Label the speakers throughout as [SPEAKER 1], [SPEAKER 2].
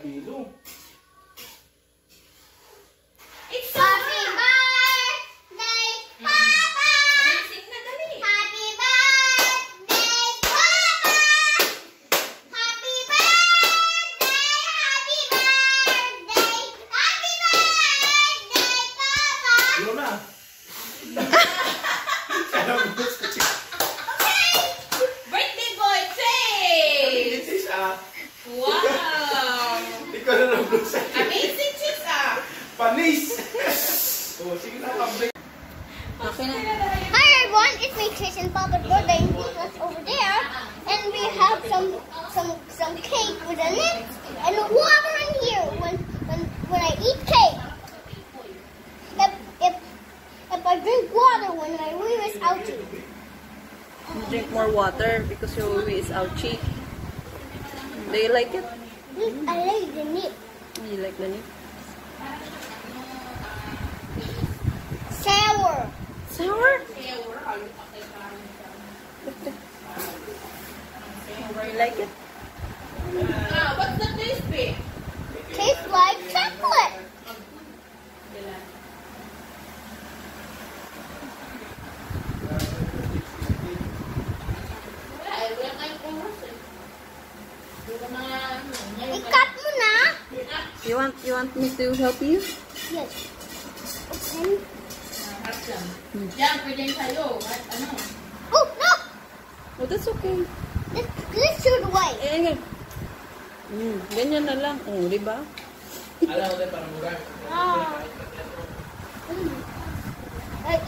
[SPEAKER 1] kilo.
[SPEAKER 2] It's happy birthday, Papa! Sing na dali. Happy birthday, Papa! Happy birthday, happy birthday, happy birthday, Papa!
[SPEAKER 1] Yun na.
[SPEAKER 2] Birthday boy, say!
[SPEAKER 1] This is
[SPEAKER 2] Wow!
[SPEAKER 1] ikaw na lang bro sa
[SPEAKER 2] Amazing chicks
[SPEAKER 1] panis! Oh, sige na, pambay.
[SPEAKER 2] Okay na.
[SPEAKER 3] Hi everyone, it's me Tristan Papa's birthday and Nicholas over there, and we have some cake with a nip and water in here when I eat cake. If I drink water when my wee is ouchy.
[SPEAKER 4] Drink more water because your wee is ouchy. Do you like it?
[SPEAKER 3] I like the nip.
[SPEAKER 4] You like the nip?
[SPEAKER 3] Sour.
[SPEAKER 4] Sour? You like it?
[SPEAKER 2] What's the taste be?
[SPEAKER 3] Tastes like chocolate. Ikat mo na.
[SPEAKER 4] You want me to help you?
[SPEAKER 3] Yes. Okay.
[SPEAKER 2] Yan, pwede yung sa'yo. Ano?
[SPEAKER 3] Oh no!
[SPEAKER 4] Oh, that's okay.
[SPEAKER 3] Let's shoot away.
[SPEAKER 4] Eh, ganyan na lang. Oh, di ba?
[SPEAKER 1] Alam mo din, parang murang.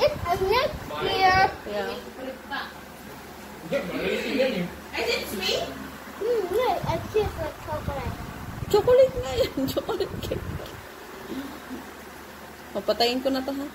[SPEAKER 3] It's a nip here.
[SPEAKER 4] Yeah.
[SPEAKER 2] Is it sweet?
[SPEAKER 3] Look, it tastes like chocolate.
[SPEAKER 4] Chocolate nga yan. Chocolate cake. Papatayin ko na to, ha?